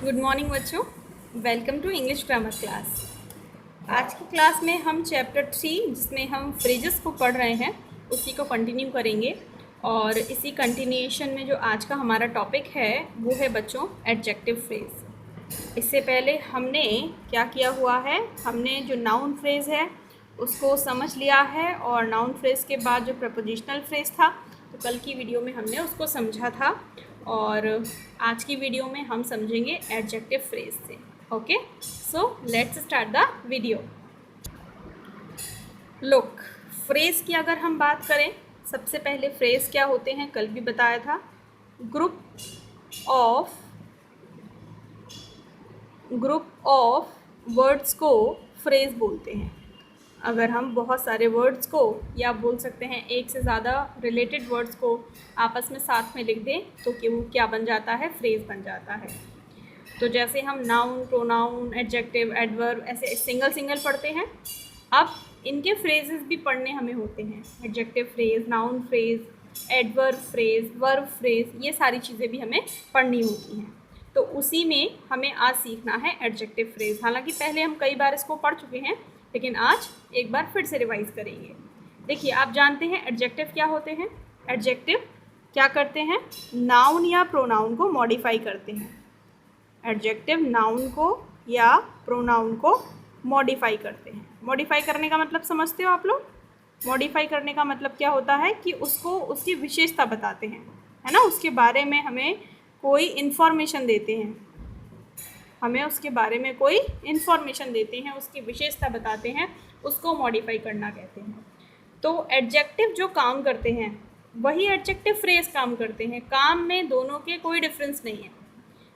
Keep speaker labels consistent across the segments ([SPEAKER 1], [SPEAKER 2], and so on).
[SPEAKER 1] Good morning बच्चों, welcome to English grammar class. आज की क्लास में हम चैप्टर 3 जिसमें हम फ्रेजेस को पढ़ रहे हैं उसी को कंटिन्यू करेंगे। और इसी कंटिन्यूएशन में जो आज का हमारा टॉपिक है वो है बच्चों एडजेक्टिव फ्रेज। इससे पहले हमने क्या किया हुआ है, हमने जो नाउन फ्रेज़ है उसको समझ लिया है और नाउन फ्रेज़ के बाद जो प्रपोजिशनल फ्रेज़ था तो कल की वीडियो में हमने उसको समझा था और आज की वीडियो में हम समझेंगे एडजेक्टिव फ्रेज से। Okay, so let's start the video. Look, phrase की अगर हम बात करें, सबसे पहले फ्रेज क्या होते हैं कल भी बताया था। ग्रुप ऑफ वर्ड्स को फ्रेज बोलते हैं। अगर हम बहुत सारे वर्ड्स को या बोल सकते हैं एक से ज़्यादा रिलेटेड वर्ड्स को आपस में साथ में लिख दें तो कि वो क्या बन जाता है, फ्रेज बन जाता है। तो जैसे हम नाउन, प्रोनाउन, एडजेक्टिव, एडवर्ब ऐसे सिंगल पढ़ते हैं, अब इनके फ्रेजेस भी पढ़ने हमें होते हैं। Adjective phrase, noun phrase, adverb phrase, verb phrase, ये सारी चीज़ें भी हमें पढ़नी होती हैं। तो उसी में हमें आज सीखना है एडजेक्टिव फ्रेज। हालांकि पहले हम कई बार इसको पढ़ चुके हैं लेकिन आज एक बार फिर से रिवाइज करेंगे। देखिए, आप जानते हैं एडजेक्टिव क्या होते हैं। एडजेक्टिव क्या करते हैं, नाउन या प्रोनाउन को मॉडिफाई करते हैं। एडजेक्टिव नाउन को या प्रोनाउन को मॉडिफाई करते हैं। मॉडिफाई करने का मतलब समझते हो आप लोग? मॉडिफाई करने का मतलब क्या होता है कि उसको उसकी विशेषता बताते हैं, है ना। उसके बारे में हमें कोई इन्फॉर्मेशन देते हैं, हमें उसके बारे में कोई इन्फॉर्मेशन देते हैं, उसकी विशेषता बताते हैं, उसको मॉडिफाई करना कहते हैं। तो एडजेक्टिव जो काम करते हैं वही एडजेक्टिव फ्रेज काम करते हैं। काम में दोनों के कोई डिफरेंस नहीं है।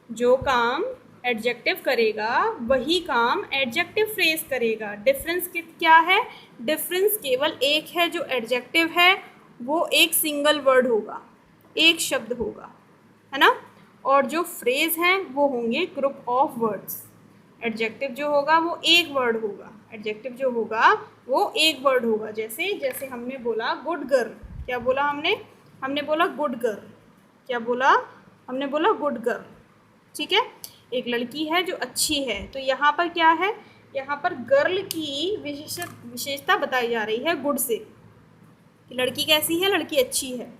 [SPEAKER 1] जो काम एडजेक्टिव करेगा वही काम एडजेक्टिव फ्रेज करेगा। डिफरेंस क्या है? डिफरेंस केवल एक है। जो एडजेक्टिव है वो एक सिंगल वर्ड होगा, एक शब्द होगा, है ना। और जो फ्रेज हैं वो होंगे ग्रुप ऑफ वर्ड्स। एडजेक्टिव जो होगा वो एक वर्ड होगा, एडजेक्टिव जो होगा वो एक वर्ड होगा। जैसे हमने बोला गुड गर्ल, क्या बोला हमने बोला गुड गर्ल। क्या बोला? हमने बोला गुड गर्ल, ठीक है। एक लड़की है जो अच्छी है, तो यहाँ पर क्या है, यहाँ पर गर्ल की विशेषता बताई जा रही है गुड से, कि लड़की कैसी है, लड़की अच्छी है।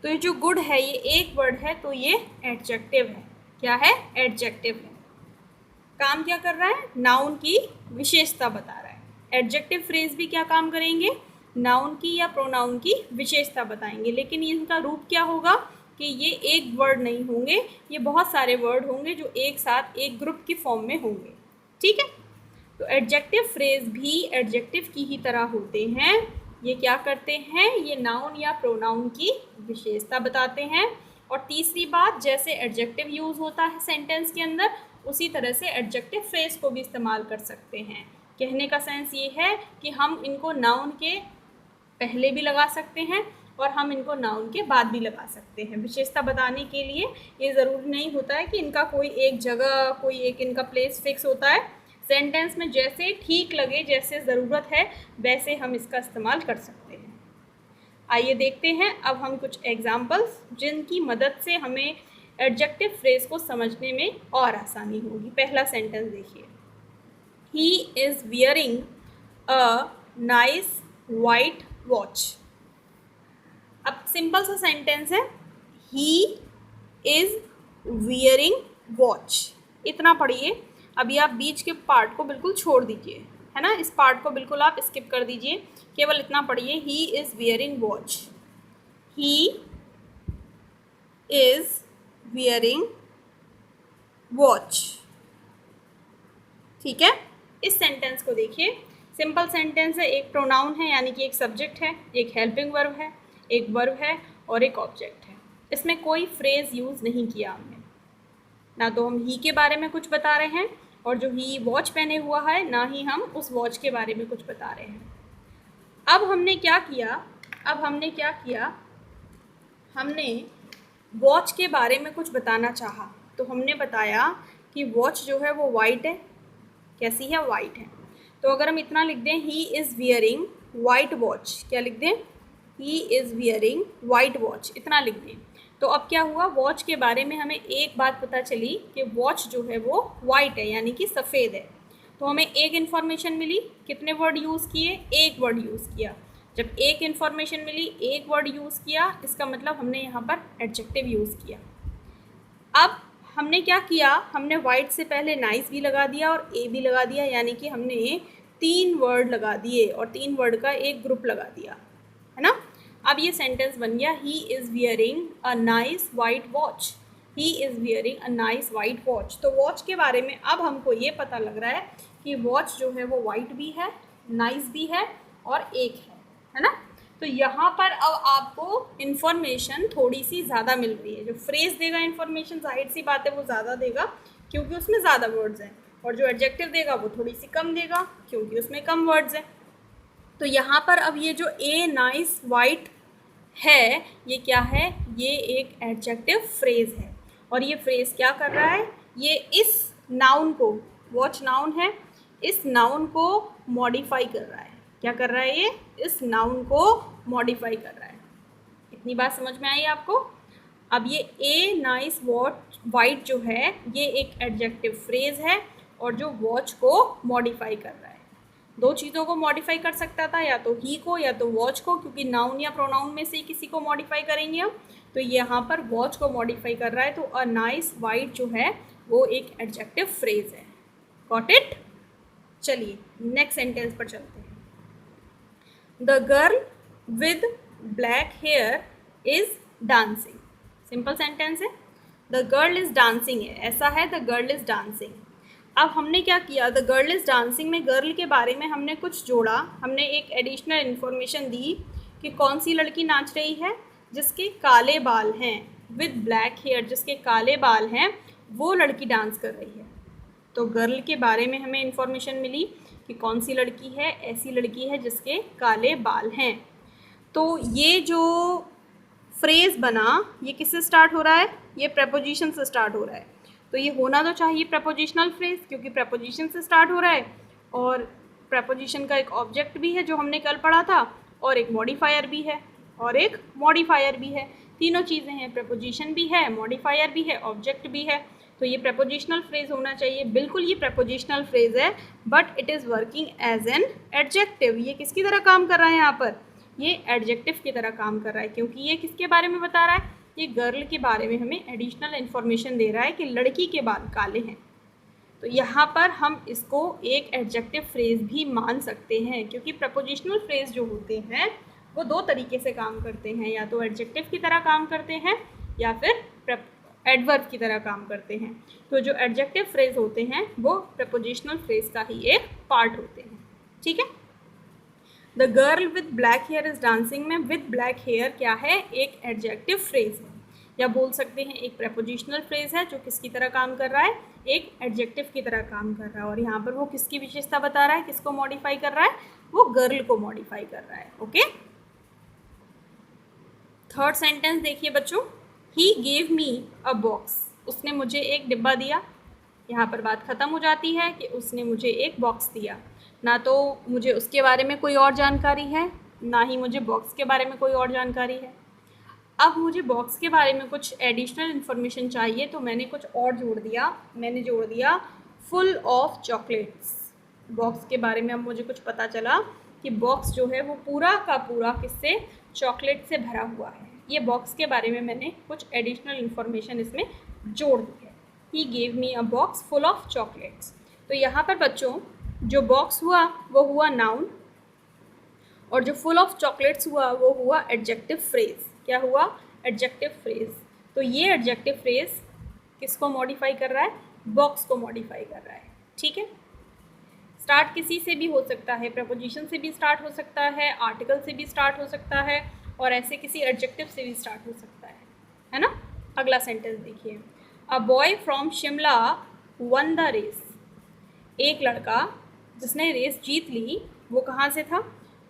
[SPEAKER 1] तो ये जो गुड है ये एक वर्ड है, तो ये एडजेक्टिव है। क्या है? एडजेक्टिव है। काम क्या कर रहा है? नाउन की विशेषता बता रहा है। एडजेक्टिव फ्रेज भी क्या काम करेंगे? नाउन की या प्रोनाउन की विशेषता बताएंगे। लेकिन इनका रूप क्या होगा कि ये एक वर्ड नहीं होंगे, ये बहुत सारे वर्ड होंगे जो एक साथ एक ग्रुप की फॉर्म में होंगे, ठीक है। तो एडजेक्टिव फ्रेज भी एडजेक्टिव की ही तरह होते हैं। ये क्या करते हैं? ये नाउन या प्रोनाउन की विशेषता बताते हैं। और तीसरी बात, जैसे एडजेक्टिव यूज़ होता है सेंटेंस के अंदर, उसी तरह से एडजेक्टिव फ्रेज को भी इस्तेमाल कर सकते हैं। कहने का सेंस ये है कि हम इनको नाउन के पहले भी लगा सकते हैं और हम इनको नाउन के बाद भी लगा सकते हैं। विशेषता बताने के लिए ये ज़रूरी नहीं होता है कि इनका कोई एक जगह, कोई एक इनका प्लेस फिक्स होता है। सेंटेंस में जैसे ठीक लगे, जैसे ज़रूरत है, वैसे हम इसका इस्तेमाल कर सकते हैं। आइए देखते हैं अब हम कुछ एग्जाम्पल्स जिनकी मदद से हमें एडजेक्टिव फ्रेज को समझने में और आसानी होगी। पहला सेंटेंस देखिए, he is wearing a nice white watch. अब सिंपल सा सेंटेंस है, ही इज़ वियरिंग वॉच, इतना पढ़िए। अभी आप बीच के पार्ट को बिल्कुल छोड़ दीजिए, है ना। इस पार्ट को बिल्कुल आप स्किप कर दीजिए, केवल इतना पढ़िए, he is wearing watch. He is wearing watch, ठीक है। इस सेंटेंस को देखिए, सिंपल सेंटेंस है। एक प्रोनाउन है यानी कि एक सब्जेक्ट है, एक हेल्पिंग वर्ब है, एक वर्ब है और एक ऑब्जेक्ट है। इसमें कोई फ्रेज यूज़ नहीं किया हमने, ना तो हम ही के बारे में कुछ बता रहे हैं और जो ही वॉच पहने हुआ है, ना ही हम उस वॉच के बारे में कुछ बता रहे हैं। अब हमने क्या किया, हमने वॉच के बारे में कुछ बताना चाहा, तो हमने बताया कि वॉच जो है वो वाइट है। कैसी है? वाइट है। तो अगर हम इतना लिख दें, he is wearing white watch, क्या लिख दें? He is wearing white watch, इतना लिख दें। तो अब क्या हुआ, वॉच के बारे में हमें एक बात पता चली कि वॉच जो है वो वाइट है, यानी कि सफ़ेद है। तो हमें एक इन्फॉर्मेशन मिली, कितने वर्ड यूज़ किए, एक वर्ड यूज़ किया। जब एक इन्फॉर्मेशन मिली, एक वर्ड यूज़ किया, इसका मतलब हमने यहाँ पर एडजेक्टिव यूज़ किया। अब हमने क्या किया, हमने वाइट से पहले नाइस भी लगा दिया और ए भी लगा दिया, यानी कि हमने 3 वर्ड लगा दिए और 3 वर्ड का एक ग्रुप लगा दिया, है ना। अब ये सेंटेंस बन गया, he is wearing a nice white watch. He is wearing a nice white watch. तो वॉच के बारे में अब हमको ये पता लग रहा है कि वॉच जो है वो वाइट भी है, नाइस भी है और एक है ना। तो यहाँ पर अब आपको इन्फॉर्मेशन थोड़ी सी ज़्यादा मिल रही है। जो फ्रेज़ देगा इन्फॉर्मेशन, जाहिर सी बात है वो ज़्यादा देगा क्योंकि उसमें ज़्यादा वर्ड्स हैं, और जो एडजेक्टिव देगा वो थोड़ी सी कम देगा क्योंकि उसमें कम वर्ड्स हैं। तो यहाँ पर अब ये जो ए नाइस वाइट है, ये क्या है, ये एक एडजेक्टिव फ्रेज़ है। और ये फ्रेज़ क्या कर रहा है, ये इस नाउन को, वॉच नाउन है, इस नाउन को मॉडिफाई कर रहा है। क्या कर रहा है, ये इस नाउन को मॉडिफाई कर रहा है। इतनी बात समझ में आई आपको। अब ये ए नाइस वॉच वाइट जो है ये एक एडजेक्टिव फ्रेज़ है और जो वॉच को मॉडिफाई कर रहा है। दो चीज़ों को मॉडिफाई कर सकता था, या तो ही को या तो वॉच को, क्योंकि नाउन या प्रोनाउन में से ही किसी को मॉडिफाई करेंगे हम। तो यहाँ पर वॉच को मॉडिफाई कर रहा है, तो अ नाइस वाइट जो है वो एक एडजेक्टिव फ्रेज़ है। Got it. चलिए नेक्स्ट सेंटेंस पर चलते हैं। The girl with black here is dancing. Simple sentence है, द गर्ल इज़ डांसिंग है, ऐसा है द गर्ल इज़ डांसिंग। अब हमने क्या किया, द गर्ल इज़ डांसिंग में गर्ल के बारे में हमने कुछ जोड़ा, हमने एक एडिशनल इन्फॉर्मेशन दी कि कौन सी लड़की नाच रही है, जिसके काले बाल हैं, विद ब्लैक हेयर, जिसके काले बाल हैं वो लड़की डांस कर रही है। तो गर्ल के बारे में हमें इन्फॉर्मेशन मिली कि कौन सी लड़की है, ऐसी लड़की है जिसके काले बाल हैं। तो ये जो फ्रेज़ बना ये किससे स्टार्ट हो रहा है, ये प्रपोजिशन से स्टार्ट हो रहा है। तो ये होना तो चाहिए प्रपोजिशनल फ्रेज़, क्योंकि प्रपोजिशन से स्टार्ट हो रहा है और प्रपोजिशन का एक ऑब्जेक्ट भी है जो हमने कल पढ़ा था, और एक मॉडिफायर भी है, और एक मॉडिफायर भी है। तीनों चीज़ें हैं, प्रपोजिशन भी है, मॉडिफायर भी है, ऑब्जेक्ट भी है। तो ये प्रपोजिशनल फ्रेज़ होना चाहिए। बिल्कुल ये प्रपोजिशनल फ्रेज़ है, but it is working as an adjective. ये किसकी तरह काम कर रहा है, यहाँ पर ये एडजेक्टिव की तरह काम कर रहा है, क्योंकि ये किसके बारे में बता रहा है, ये गर्ल के बारे में हमें एडिशनल इन्फॉर्मेशन दे रहा है कि लड़की के बाल काले हैं। तो यहाँ पर हम इसको एक एडजेक्टिव फ्रेज़ भी मान सकते हैं, क्योंकि प्रपोजिशनल फ्रेज़ जो होते हैं वो दो तरीके से काम करते हैं, या तो एडजेक्टिव की तरह काम करते हैं या फिर एडवर्ब की तरह काम करते हैं। तो जो एडजेक्टिव फ्रेज़ होते हैं वो प्रपोजिशनल फ्रेज़ का ही एक पार्ट होते हैं। ठीक है। The girl with black here is dancing में विद ब्लैक हेयर क्या है, एक एडजेक्टिव फ्रेज़ है, या बोल सकते हैं एक प्रपोजिशनल फ्रेज़ है जो किसकी तरह काम कर रहा है, एक एडजेक्टिव की तरह काम कर रहा है। और यहाँ पर वो किसकी विशेषता बता रहा है, किसको मॉडिफाई कर रहा है, वो गर्ल को मॉडिफाई कर रहा है। ओके। थर्ड सेंटेंस देखिए बच्चों, he gave me a box, उसने मुझे एक डिब्बा दिया। यहाँ पर बात ख़त्म हो जाती है कि उसने मुझे एक बॉक्स दिया। ना तो मुझे उसके बारे में कोई और जानकारी है, ना ही मुझे बॉक्स के बारे में कोई और जानकारी है। अब मुझे बॉक्स के बारे में कुछ एडिशनल इन्फॉर्मेशन चाहिए, तो मैंने कुछ और जोड़ दिया। मैंने जोड़ दिया फुल ऑफ चॉकलेट्स। बॉक्स के बारे में अब मुझे कुछ पता चला कि बॉक्स जो है वो पूरा का पूरा किससे, चॉकलेट से भरा हुआ है। ये बॉक्स के बारे में मैंने कुछ एडिशनल इन्फॉर्मेशन इसमें जोड़ दी है। He gave me a box full of chocolates. तो यहाँ पर बच्चों जो बॉक्स हुआ वो हुआ नाउन, और जो फुल ऑफ चॉकलेट्स हुआ वो हुआ एडजेक्टिव फ्रेज़। क्या हुआ, एडजेक्टिव फ्रेज़। तो ये एडजेक्टिव फ्रेज़ किसको मॉडिफाई कर रहा है, बॉक्स को मॉडिफाई कर रहा है। ठीक है। स्टार्ट किसी से भी हो सकता है, प्रपोजिशन से भी स्टार्ट हो सकता है, आर्टिकल से भी स्टार्ट हो सकता है, और ऐसे किसी एडजेक्टिव से भी स्टार्ट हो सकता है ना। अगला सेंटेंस देखिए, a boy from Shimla won the race. एक लड़का जिसने रेस जीत ली वो कहाँ से था,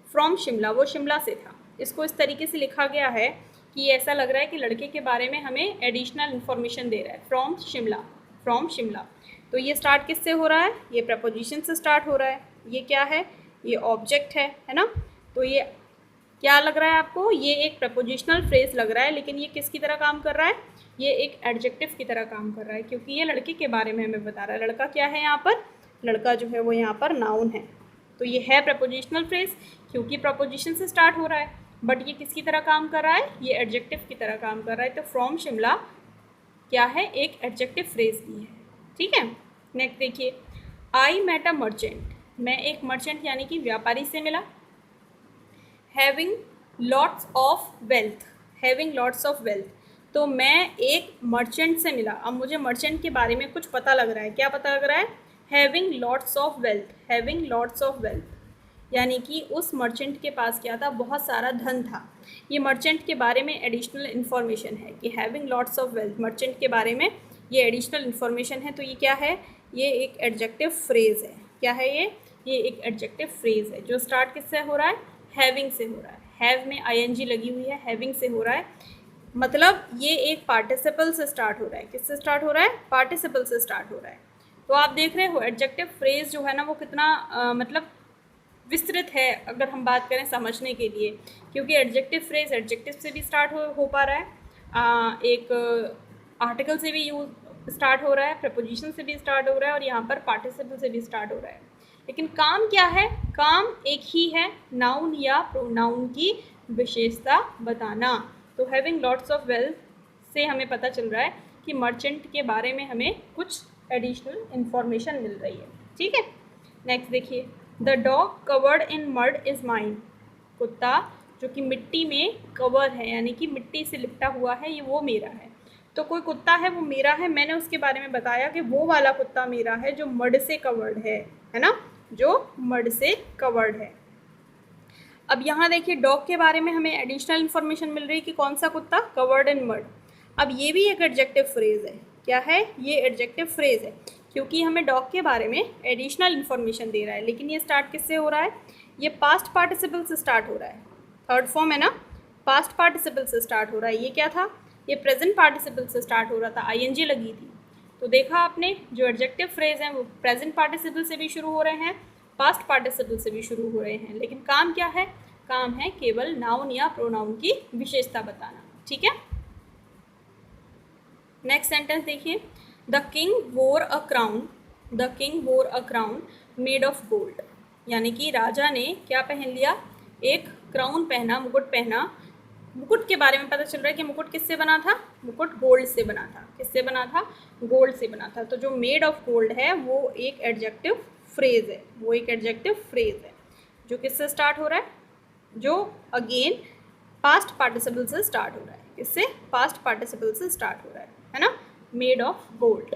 [SPEAKER 1] फ्रॉम शिमला, वो शिमला से था। इसको इस तरीके से लिखा गया है कि ऐसा लग रहा है कि लड़के के बारे में हमें एडिशनल इन्फॉर्मेशन दे रहा है, फ्रॉम शिमला, फ्रॉम शिमला। तो ये स्टार्ट किससे हो रहा है, ये प्रपोजिशन से स्टार्ट हो रहा है। ये क्या है, ये ऑब्जेक्ट है ना। तो ये क्या लग रहा है आपको? ये एक प्रपोजिशनल फ्रेज लग रहा है, लेकिन ये किसकी तरह काम कर रहा है? ये एक एडजेक्टिव की तरह काम कर रहा है, क्योंकि ये लड़के के बारे में हमें बता रहा है। लड़का क्या है यहाँ पर? लड़का जो है वो यहाँ पर नाउन है। तो ये है प्रपोजिशनल फ्रेज, क्योंकि प्रपोजिशन से स्टार्ट हो रहा है। बट ये किसकी तरह काम कर रहा है? ये एडजेक्टिव की तरह काम कर रहा है। तो फ्रॉम शिमला क्या है? एक एडजेक्टिव फ्रेज भी है। ठीक है, नेक्स्ट देखिए, आई मेट अ मर्चेंट, मैं एक मर्चेंट यानी कि व्यापारी से मिला। Having lots of wealth, having lots of wealth, तो मैं एक मर्चेंट से मिला। अब मुझे मर्चेंट के बारे में कुछ पता लग रहा है। क्या पता लग रहा है? Having lots of wealth, having lots of wealth, यानी कि उस मर्चेंट के पास क्या था? बहुत सारा धन था। ये मर्चेंट के बारे में एडिशनल इन्फॉर्मेशन है कि having lots of wealth, merchant के बारे में ये एडिशनल इन्फॉर्मेशन है। तो ये क्या है? ये एक एडजेक्टिव फ्रेज है। क्या है ये? ये एक एडजेक्टिव फ्रेज है जो स्टार्ट किससे हो रहा है? हैविंग से हो रहा है। हैव में आईएनजी लगी हुई है, हैविंग से हो रहा है, मतलब ये एक पार्टिसिपल से स्टार्ट हो रहा है। किससे स्टार्ट हो रहा है? पार्टिसिपल से स्टार्ट हो रहा है। तो आप देख रहे हो एडजेक्टिव फ्रेज जो है ना वो कितना मतलब विस्तृत है, अगर हम बात करें समझने के लिए, क्योंकि एडजेक्टिव फ्रेज एडजेक्टिव से भी स्टार्ट हो पा रहा है, एक आर्टिकल से भी यूज स्टार्ट हो रहा है, प्रपोजिशन से भी स्टार्ट हो रहा है, और यहाँ पर पार्टिसिपल से भी स्टार्ट हो रहा है। लेकिन काम क्या है? काम एक ही है, नाउन या प्रोनाउन की विशेषता बताना। तो हैविंग लॉट्स ऑफ वेल्थ से हमें पता चल रहा है कि मर्चेंट के बारे में हमें कुछ एडिशनल इन्फॉर्मेशन मिल रही है। ठीक है, नेक्स्ट देखिए, the dog covered in mud is mine, कुत्ता जो कि मिट्टी में कवर है यानी कि मिट्टी से लिपटा हुआ है, ये वो मेरा है। तो कोई कुत्ता है वो मेरा है, मैंने उसके बारे में बताया कि वो वाला कुत्ता मेरा है जो मड से कवर्ड है ना, जो मड से कवर्ड है। अब यहाँ देखिए डॉग के बारे में हमें एडिशनल इन्फॉर्मेशन मिल रही है कि कौन सा कुत्ता? Covered in mud. अब ये भी एक एडजेक्टिव फ्रेज है। क्या है? ये एडजेक्टिव फ्रेज है, क्योंकि हमें डॉग के बारे में एडिशनल इन्फॉर्मेशन दे रहा है। लेकिन ये स्टार्ट किससे हो रहा है? ये पास्ट पार्टिसिपल से स्टार्ट हो रहा है। थर्ड फॉर्म है ना, पास्ट पार्टिसिपल से स्टार्ट हो रहा है। ये क्या था? ये प्रेजेंट पार्टिसिपल से स्टार्ट हो रहा था, आईएनजी लगी थी। तो देखा आपने, जो एडजेक्टिव फ्रेज हैं वो प्रेजेंट पार्टिसिपल से भी शुरू हो रहे हैं, पास्ट पार्टिसिपल से भी शुरू हो रहे हैं। लेकिन काम क्या है? काम है केवल नाउन या प्रोनाउन की विशेषता बताना। ठीक है, नेक्स्ट सेंटेंस देखिए, द किंग वोर अ क्राउन, द किंग वोर a crown made of gold, यानी कि राजा ने क्या पहन लिया? एक क्राउन पहना, मुकुट पहना। मुकुट के बारे में पता चल रहा है कि मुकुट किससे बना था? मुकुट गोल्ड से बना था। किससे बना था? गोल्ड से बना था। तो जो मेड ऑफ गोल्ड है वो एक एडजेक्टिव फ्रेज है, वो एक एडजेक्टिव फ्रेज है जो किससे स्टार्ट हो रहा है? जो अगेन पास्ट पार्टिसिपल से स्टार्ट हो रहा है। किससे? पास्ट पार्टिसिपल से स्टार्ट हो रहा है ना, made of gold.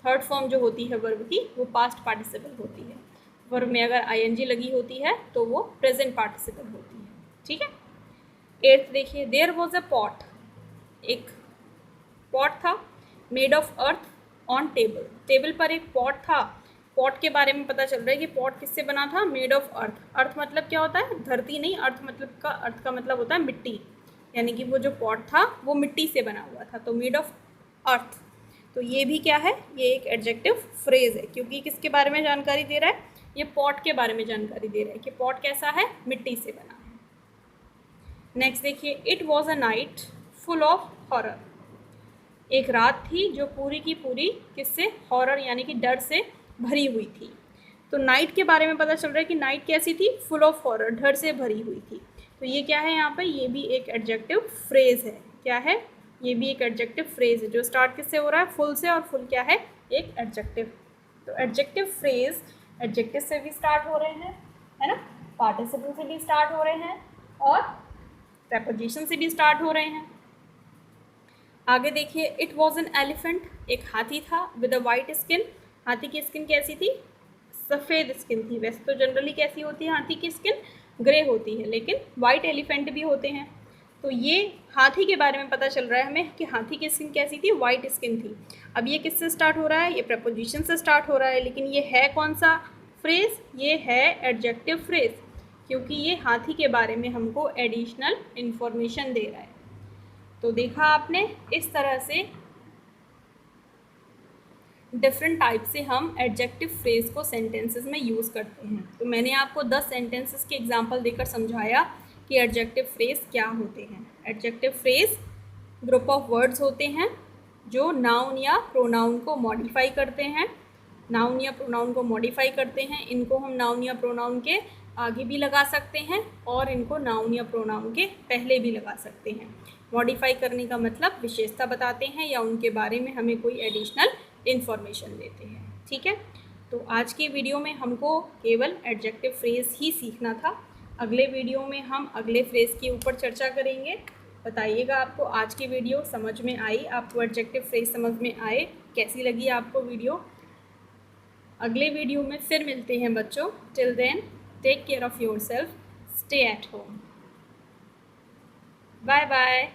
[SPEAKER 1] Third form जो होती है वर्ब की वो पास्ट पार्टिसिपल होती है। वर्ब में अगर आईएनजी लगी होती है तो वो प्रेजेंट पार्टिसिपल होती है। ठीक है, एट्थ देखिए, देयर वॉज अ पॉट, एक पॉट था, made of earth on table, table पर एक पॉट था। पॉट के बारे में पता चल रहा है कि पॉट किससे बना था? Made of earth. अर्थ मतलब क्या होता है? धरती नहीं, अर्थ का मतलब होता है मिट्टी, यानी कि वो जो पॉट था वो मिट्टी से बना हुआ था, तो मेड ऑफ अर्थ। तो ये भी क्या है? ये एक एडजेक्टिव फ्रेज है, क्योंकि किसके बारे में जानकारी दे रहा है? ये पॉट के बारे में जानकारी दे रहा है कि पॉट कैसा है? मिट्टी से बना है। नेक्स्ट देखिए, it was a night full of horror, एक रात थी जो पूरी की पूरी किससे? हॉरर यानी कि डर से भरी हुई थी। तो नाइट के बारे में पता चल रहा है कि नाइट कैसी थी? फुल ऑफ हॉरर, डर से भरी हुई थी। तो ये क्या है यहाँ पर? ये भी एक एडजेक्टिव फ्रेज है। क्या है? ये भी एक एडजेक्टिव फ्रेज है जो स्टार्ट किससे हो रहा है? फुल से, और फुल क्या है? एक एडजेक्टिव। तो एडजेक्टिव फ्रेज एडजेक्टिव से भी स्टार्ट हो रहे हैं, है ना, पार्टिसिपल से भी स्टार्ट हो रहे हैं, और प्रेपोजिशन से भी स्टार्ट हो रहे हैं। आगे देखिए, इट वॉज एन एलिफेंट, एक हाथी था, विद अ वाइट स्किन, हाथी की स्किन कैसी थी? सफ़ेद स्किन थी। वैसे तो जनरली कैसी होती है हाथी की स्किन? ग्रे होती है, लेकिन वाइट एलिफेंट भी होते हैं। तो ये हाथी के बारे में पता चल रहा है हमें कि हाथी की स्किन कैसी थी? वाइट स्किन थी। अब ये किससे स्टार्ट हो रहा है? ये प्रपोजिशन से स्टार्ट हो रहा है, लेकिन ये है कौन सा फ्रेज? ये है एडजेक्टिव फ्रेज, क्योंकि ये हाथी के बारे में हमको एडिशनल इन्फॉर्मेशन दे रहा है। तो देखा आपने, इस तरह से डिफरेंट टाइप से हम एडजेक्टिव फ्रेज को सेंटेंसेस में यूज़ करते हैं। तो मैंने आपको 10 सेंटेंसेस के एग्जांपल देकर समझाया कि एडजेक्टिव फ्रेज क्या होते हैं। Adjective phrase group of words होते हैं जो नाउन या प्रोनाउन को मॉडिफाई करते हैं। नाउन या प्रोनाउन को मॉडिफाई करते हैं, इनको हम नाउन या प्रोनाउन के आगे भी लगा सकते हैं और इनको नाउन या प्रोनाउन के पहले भी लगा सकते हैं। मॉडिफाई करने का मतलब विशेषता बताते हैं या उनके बारे में हमें कोई एडिशनल इन्फॉर्मेशन देते हैं। ठीक है, तो आज की वीडियो में हमको केवल एडजेक्टिव फ्रेज ही सीखना था। अगले वीडियो में हम अगले फ्रेज के ऊपर चर्चा करेंगे। बताइएगा आपको आज की वीडियो समझ में आई, आपको एडजेक्टिव फ्रेज समझ में आए, कैसी लगी आपको वीडियो। अगले वीडियो में फिर मिलते हैं बच्चों। Till then take care of yourself, stay at home, bye bye.